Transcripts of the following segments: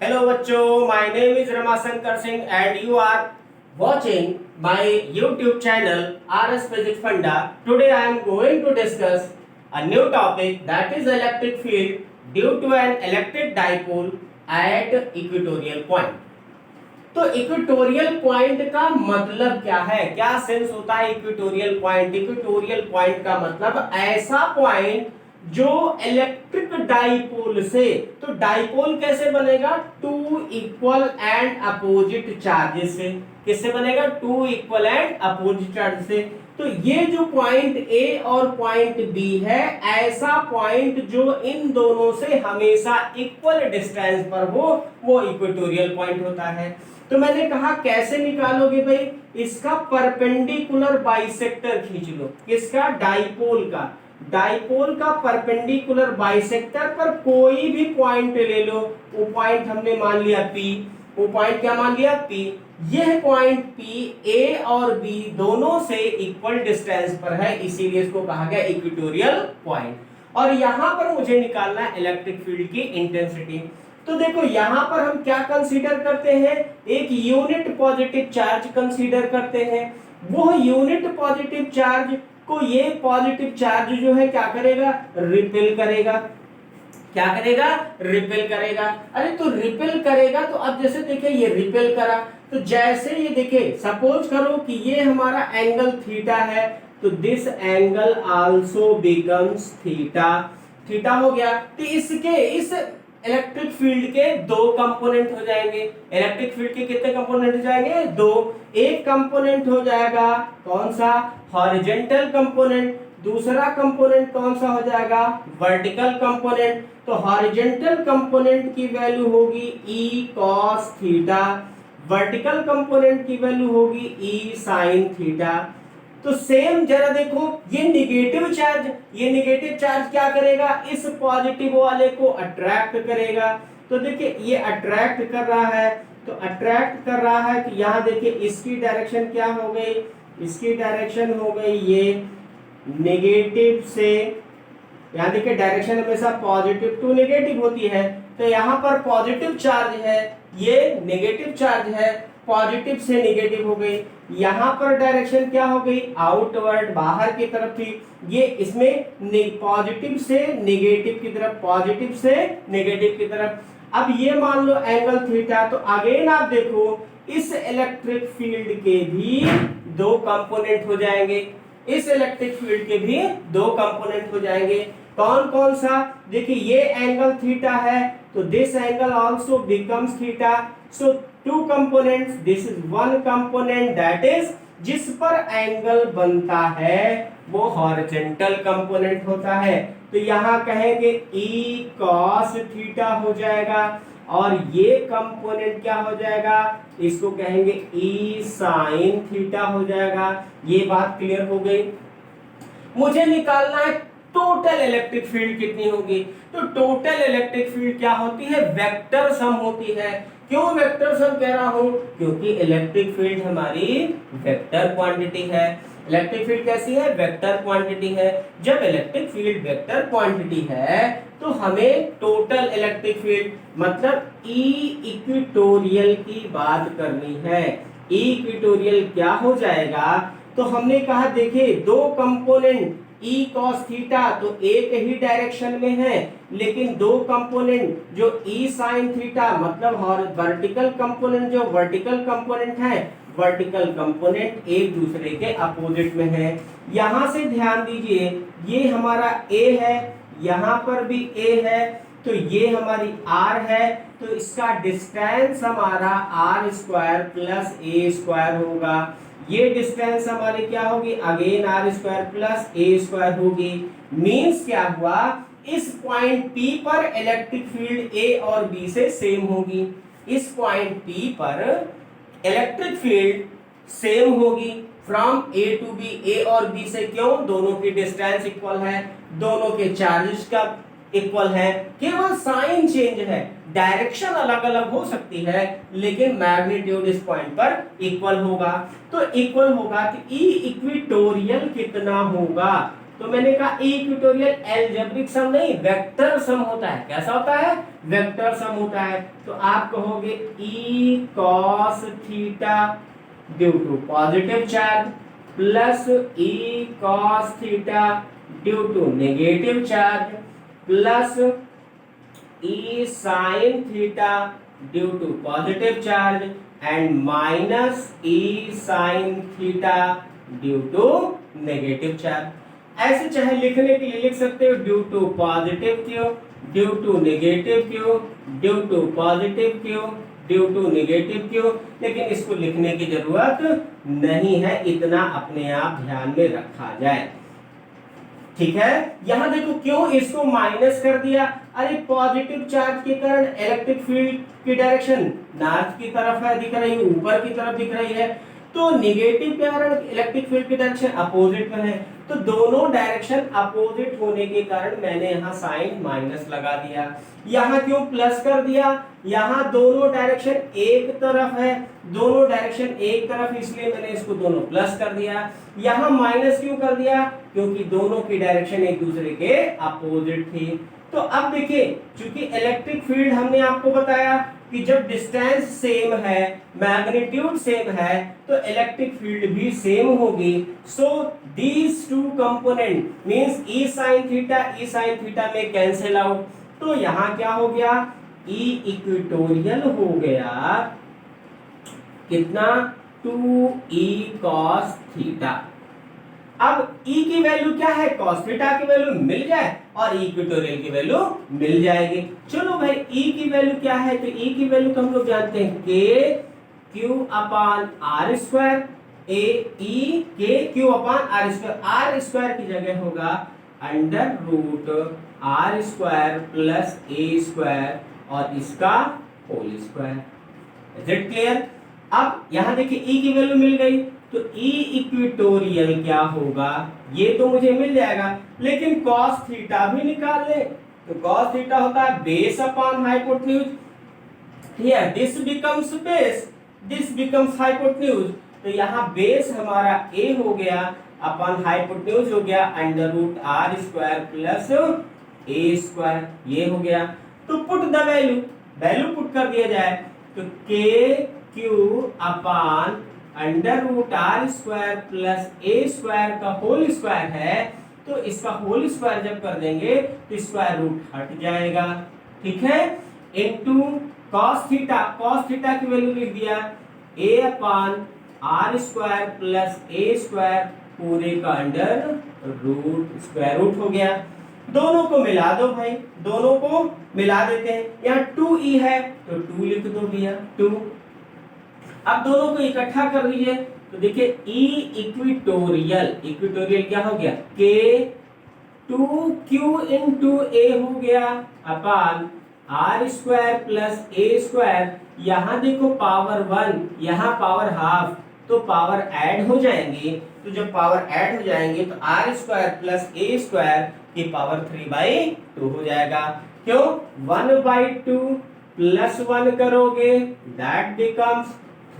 Hello बच्चों, my name is Ramashankar Singh and you are watching my YouTube channel RS Physics Funda. Today I am going to discuss a new topic, that is electric field due to an electric dipole at equatorial point. तो equatorial point का मतलब क्या है, क्या sense होता है equatorial point? Equatorial point का मतलब ऐसा पॉइंट जो इलेक्ट्रिक डाइपोल से, तो डाइपोल कैसे बनेगा? Two equal and opposite charges से। किससे बनेगा? Two equal and opposite charge से। तो ये जो पॉइंट ए और पॉइंट बी है, ऐसा पॉइंट जो इन दोनों से हमेशा इक्वल डिस्टेंस पर हो, वो इक्वेटोरियल पॉइंट होता है। तो मैंने कहा कैसे निकालोगे भाई? इसका परपेंडिकुलर बाइसेक्टर खींच लो। किसका? डाइपोल का परपेंडिकुलर बाइसेक्टर पर कोई भी पॉइंट ले लो। वो पॉइंट हमने मान लिया P। वो पॉइंट क्या मान लिया? P। यह पॉइंट P A और B दोनों से इक्वल डिस्टेंस पर है, इसीलिए इसको कहा गया इक्वेटोरियल पॉइंट। और यहां पर मुझे निकालना है इलेक्ट्रिक फील्ड की इंटेंसिटी। तो देखो यहां पर हम क्या कंसीडर करते हैं? एक यूनिट पॉजिटिव चार्ज कंसीडर करते हैं। वो यूनिट पॉजिटिव चार्ज को ये पॉजिटिव चार्ज जो है क्या करेगा? रिपेल करेगा। क्या करेगा? रिपेल करेगा। अरे तो रिपेल करेगा, तो अब जैसे देखिए ये रिपेल करा, तो जैसे ये देखिए सपोज करो कि ये हमारा एंगल थीटा है, तो this angle also becomes theta. Theta हो गया। तो इसके इस इलेक्ट्रिक फील्ड के दो कंपोनेंट हो जाएंगे। इलेक्ट्रिक फील्ड के कितने कंपोनेंट हो जाएंगे? दो। एक कंपोनेंट हो जाएगा कौन सा? Horizontal component. दूसरा कंपोनेंट कौन सा हो जाएगा? Vertical component. तो हॉरिजॉन्टल कंपोनेंट की वैल्यू होगी E cos theta, vertical component की वैल्यू होगी E sin थीटा। तो सेम जरा देखो, ये निगेटिव चार्ज क्या करेगा? इस पॉजिटिव वाले को अट्रैक्ट करेगा। तो देखिए ये अट्रैक्ट कर रहा है, तो अट्रैक्ट कर रहा है, तो यहां देखिए इसकी डायरेक्शन क्या हो गई? इसकी डायरेक्शन हो गई ये नेगेटिव से, यहां देखिए डायरेक्शन हमेशा पॉजिटिव टू नेगेटिव होती है, तो यहां पर पॉजिटिव चार्ज है, ये नेगेटिव चार्ज है, पॉजिटिव से नेगेटिव हो गई। यहां पर डायरेक्शन क्या हो गई? आउटवर्ड, बाहर की तरफ थी, ये इसमें पॉजिटिव से नेगेटिव की तरफ, पॉजिटिव से नेगेटिव की तरफ। अब ये मान लो एंगल थीटा, तो अगेन आप देखो इस इलेक्ट्रिक फील्ड के भी दो कंपोनेंट हो जाएंगे। इस इलेक्ट्रिक फील्ड के भी दो कंपोनेंट हो जाएंगे। कौन कौन सा? देखिए ये एंगल थीटा है, तो this angle also becomes theta. So two components, this is one component, that is जिस पर एंगल बनता है वो हॉरिजॉन्टल कंपोनेंट होता है। तो यहां कहेंगे E cos थीटा हो जाएगा, और ये कंपोनेंट क्या हो जाएगा? इसको कहेंगे E sin थीटा हो जाएगा। ये बात क्लियर हो गई। मुझे निकालना है टोटल इलेक्ट्रिक फील्ड कितनी होगी। तो टोटल इलेक्ट्रिक फील्ड क्या होती है? वेक्टर सम होती है। क्यों वेक्टर सम कह रहा हूं? क्योंकि इलेक्ट्रिक फील्ड हमारी वेक्टर क्वांटिटी है। इलेक्ट्रिक फील्ड कैसी है? वेक्टर क्वांटिटी है। जब इलेक्ट्रिक फील्ड वेक्टर क्वांटिटी है, तो हमें टोटल इलेक्ट्रिक फील्ड मतलब E इक्वेटोरियल की बात करनी है। E इक्वेटोरियल क्या हो जाएगा? तो हमने कहा देखिए दो कंपोनेंट E cos थीटा तो एक ही डायरेक्शन में है, लेकिन दो कंपोनेंट जो E sin थीटा मतलब वर्टिकल कंपोनेंट, जो वर्टिकल कंपोनेंट है, वर्टिकल कंपोनेंट एक दूसरे के अपोजिट में है। यहां से ध्यान दीजिए, ये हमारा A है, यहां पर भी A है, तो ये हमारी R है, तो इसका डिस्टेंस हमारा R square plus A square होगा। ये डिस्टेंस हमारी क्या होगी? Again R square plus A square होगी। मींस क्या हुआ? इस पॉइंट P पर इलेक्ट्रिक फील्ड A और B से सेम होगी। इस पॉइंट P पर इलेक्ट्रिक फील्ड सेम होगी from A to B, A और B से। क्यों? दोनों की डिस्टेंस इक्वल है, दोनों के चार्जेस का इक्वल है, केवल साइन चेंज है, डायरेक्शन अलग अलग हो सकती है, लेकिन मैग्नीट्यूड इस पॉइंट पर इक्वल होगा। तो इक्वल होगा, तो E इक्वेटोरियल कितना होगा? तो मैंने कहा इक्वेटोरियल एल्जेब्रिक सम नहीं, वेक्टर सम होता है। कैसा होता है? वेक्टर सम होता है। तो आप कहोगे E cos theta due to positive charge plus E cos theta due to negative charge plus E sine theta due to positive charge and minus E sine theta due to negative charge. ऐसे चाहे लिखने के लिए लिख सकते हो due to positive Q due to negative Q due to positive Q due to negative Q, लेकिन इसको लिखने की जरूरत नहीं है, इतना अपने आप ध्यान में रखा जाए। ठीक है, यहां देखो क्यों इसको माइनस कर दिया? अरे पॉजिटिव चार्ज के कारण इलेक्ट्रिक फील्ड की डायरेक्शन नॉर्थ की तरफ है, दिख रही है, ऊपर की तरफ दिख रही है। तो नेगेटिव के कारण इलेक्ट्रिक फील्ड की डायरेक्शन अपोजिट में है, तो दोनों डायरेक्शन अपोजिट होने के कारण मैंने यहाँ साइन माइनस लगा दिया। यहाँ क्यों प्लस कर दिया? यहाँ दोनों डायरेक्शन एक तरफ है, दोनों डायरेक्शन एक तरफ, इसलिए मैंने इसको दोनों प्लस कर दिया। यहाँ माइनस क्यों कर दिया? क्योंकि दोनों की डायरेक्शन एक दूसरे के अपोजिट थी। तो अब देखिए, चूंकि इलेक्ट्रिक फील्ड हमने आपको बताया कि जब डिस्टेंस सेम है, मैग्नीट्यूड सेम है, तो इलेक्ट्रिक फील्ड भी सेम होगी। So these two component means E sine theta में कैंसिल आउट। तो यहाँ क्या हो गया? ई इक्वेटोरियल हो गया कितना? 2e cos theta. अब e की वैल्यू क्या है? cos थीटा की वैल्यू मिल जाए और इक्वेटोरियल की वैल्यू मिल जाएगी। चलो भाई e की वैल्यू क्या है? तो e की वैल्यू तो हम लोग जानते हैं k q upon are square, a e k q upon are square. R square की जगह होगा under root are square plus A square और इसका whole square. Is it clear? अब यहां देखिए e की वैल्यू मिल गई, तो e इक्वेटोरियल क्या होगा? ये तो मुझे मिल जाएगा, लेकिन cos थीटा भी निकाल ले। तो cos थीटा होता है base upon hypotenuse. Here this becomes base, this becomes hypotenuse. तो यहाँ बेस हमारा a हो गया अपॉन हाइपोटेन्यूज हो गया under root are square plus A square, ये हो गया। तो put the value, value put कर दिया जाए तो k Q upon under root are square plus A square का होल स्क्वायर है, तो इसका होल स्क्वायर जब कर देंगे तो स्क्वायर रूट हट जाएगा। ठीक है, इनटू cos थीटा की वैल्यू लिख दिया a upon are square plus A square पूरे का अंडर रूट स्क्वायर रूट हो गया। दोनों को मिला दो भाई, दोनों को मिला देते हैं। यहाँ 2e है तो 2 लिख दो भैया, 2। अब दोनों को इकट्ठा कर दीजिए तो देखिए e इक्वेटोरियल क्या हो गया? k 2q इंटू a हो गया upon are square plus A square. यहाँ देखो पावर 1, यहाँ पावर हाफ, तो पावर ऐड हो जाएंगे। तो जब पावर ऐड हो जाएंगे तो आर स्क्वायर प्लस ए स्क्वायर की पावर 3/2 हो जाएगा। क्यों? 1/2 प्लस 1 करोगे दैट बिकम्स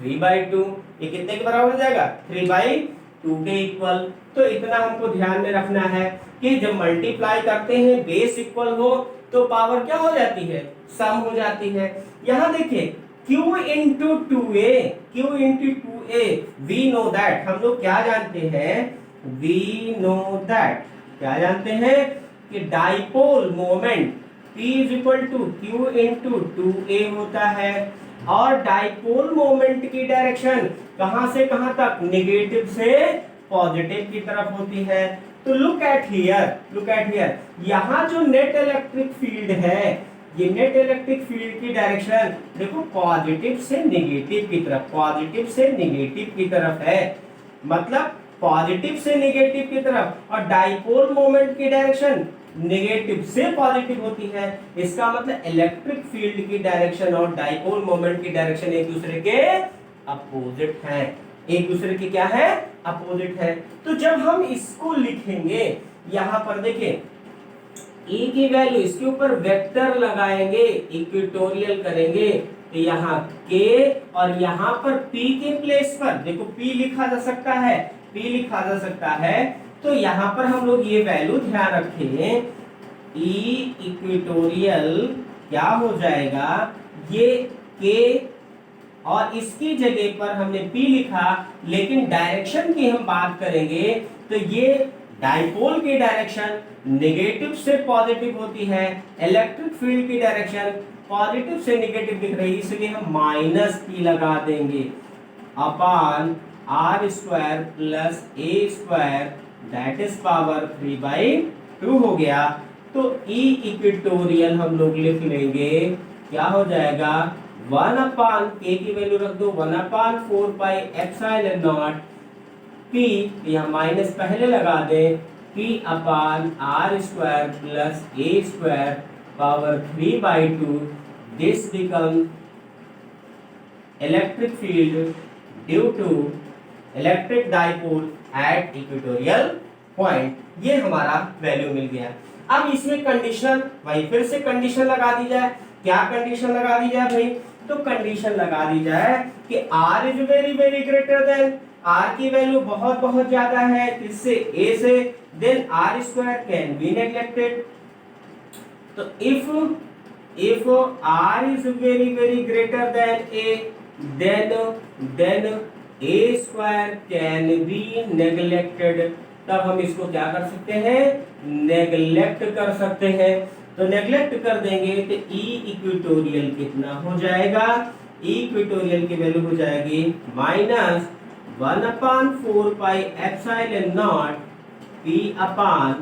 3/2। ये कितने के बराबर हो जाएगा? 3/2 के इक्वल। तो इतना हमको ध्यान में रखना है कि जब मल्टीप्लाई करते हैं बेस इक्वल हो तो पावर क्या हो जाती है? सम हो जाती है। यहाँ देखिए q into 2a we know that, हम लोग क्या जानते हैं? वी नो दैट क्या जानते हैं कि dipole moment p is equal to q into 2a होता है और डाइपोल मोमेंट की डायरेक्शन कहां से कहां तक? नेगेटिव से पॉजिटिव की तरफ होती है। तो लुक एट हियर, यहाँ जो नेट इलेक्ट्रिक फील्ड है, ये नेट इलेक्ट्रिक फील्ड की डायरेक्शन देखो पॉजिटिव से नेगेटिव की तरफ, पॉजिटिव से नेगेटिव की तरफ है, मतलब पॉजिटिव से नेगेटिव की तरफ। और डाइपोल मोमेंट की डायरेक्शन नेगेटिव से पॉजिटिव होती है। इसका मतलब इलेक्ट्रिक फील्ड की डायरेक्शन और डाइपोल मोमेंट की डायरेक्शन एक दूसरे के अपोजिट है, एक दूसरे के क्या है? अपोजिट है। तो जब हम इसको लिखेंगे यहाँ पर देखिए e की वैल्यू इसके ऊपर वेक्टर लगाएंगे, इक्वेटोरियल करेंगे, तो यहाँ k और यहाँ पर p के प्लेस पर देखो p लिखा जा सकता है, p लिखा जा सकता है तो यहाँ पर हम लोग ये वैल्यू ध्यान रखें, ई इक्वेटोरियल क्या हो जाएगा, ये के और इसकी जगह पर हमने P लिखा, लेकिन डायरेक्शन की हम बात करेंगे तो ये डाइपोल की डायरेक्शन नेगेटिव से पॉजिटिव होती है, इलेक्ट्रिक फील्ड की डायरेक्शन पॉजिटिव से नेगेटिव दिख रही है, इसलिए हम -P लगा देंगे upon r square plus a square that is power 3/2 हो गया। तो E इक्वेटोरियल हम लोग लिख लेंगे, क्या हो जाएगा 1 अपान k की वैल्यू रख दो 1/4 पाई एप्सिलॉन नॉट p, यहाँ माइनस पहले लगा दे, p upon r square plus a square power 3/2, this become electric field due to electric dipole at equatorial point. ये हमारा वैल्यू मिल गया। अब इसमें कंडीशन, वही फिर से कंडीशन लगा दी जाए। क्या कंडीशन लगा दी जाए भाई, तो कंडीशन लगा दी जाए कि r is very very greater than, r की वैल्यू बहुत बहुत ज्यादा है किससे, a से, then r square can be neglected. तो if r is very very greater than a, then a square can be neglected। तब हम इसको क्या कर सकते हैं, नेग्लेक्ट कर सकते हैं। तो नेग्लेक्ट कर देंगे तो E इक्वेटोरियल कितना हो जाएगा, E इक्वेटोरियल की वैल्यू हो जाएगी -1/4 pi epsilon naught P upon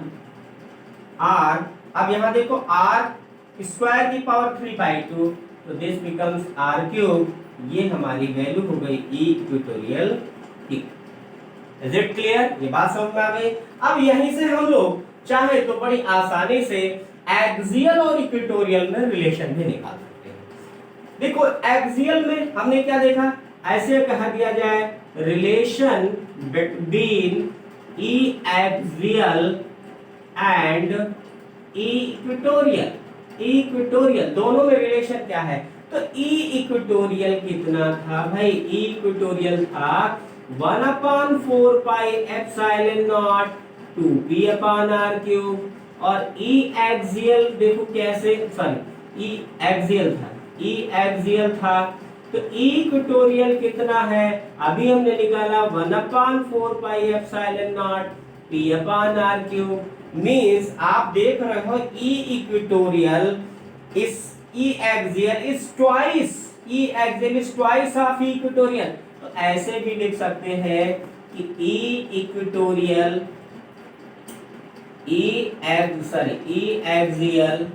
R। अब यहाँ देखो R स्क्वायर की पावर 3/2, तो दिस बिकम्स r³। ये हमारी वैल्यू हो गई E इक्वेटोरियल की। इज इट क्लियर, ये बात समझ में आ गई। अब यहीं से हम लोग चाहे तो बड़ी आसानी से एक्सियल और इक्वेटोरियल में रिलेशन भी निकाल सकते हैं। देखो एक्सियल में हमने क्या देखा, ऐसे कहा दिया जाए relation between E axial and E equatorial. E equatorial दोनों में रिलेशन क्या है, तो ई इक्वेटोरियल कितना था भाई, ई इक्वेटोरियल था 1/4 pi epsilon not 2p upon r³। और ई एक्सियल देखो कैसे, सॉरी ई एक्सियल था, तो ई इक्वेटोरियल कितना है, अभी हमने निकाला 1/4 pi epsilon naught p upon r³। Means आप देख रहे हो ई इक्वेटोरियल इस e axial is twice of e equatorial. तो ऐसे भी लिख सकते हैं कि e equatorial e axial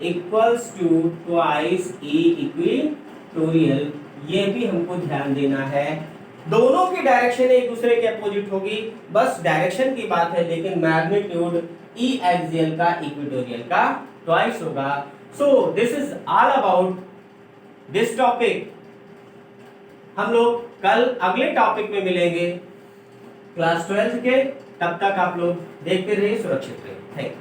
equals to twice e equatorial. ये भी हमको ध्यान देना है, दोनों की डायरेक्शन एक दूसरे के अपोजिट होगी, बस डायरेक्शन की बात है, लेकिन मैग्नीट्यूड ई एक्सियल का इक्वेटोरियल का ट्वाइस होगा। So this is all about this topic. हम लोग कल अगले टॉपिक में मिलेंगे क्लास 12 के, तब तक आप लोग देखते रहिए, सुरक्षित रहिए। Thank you.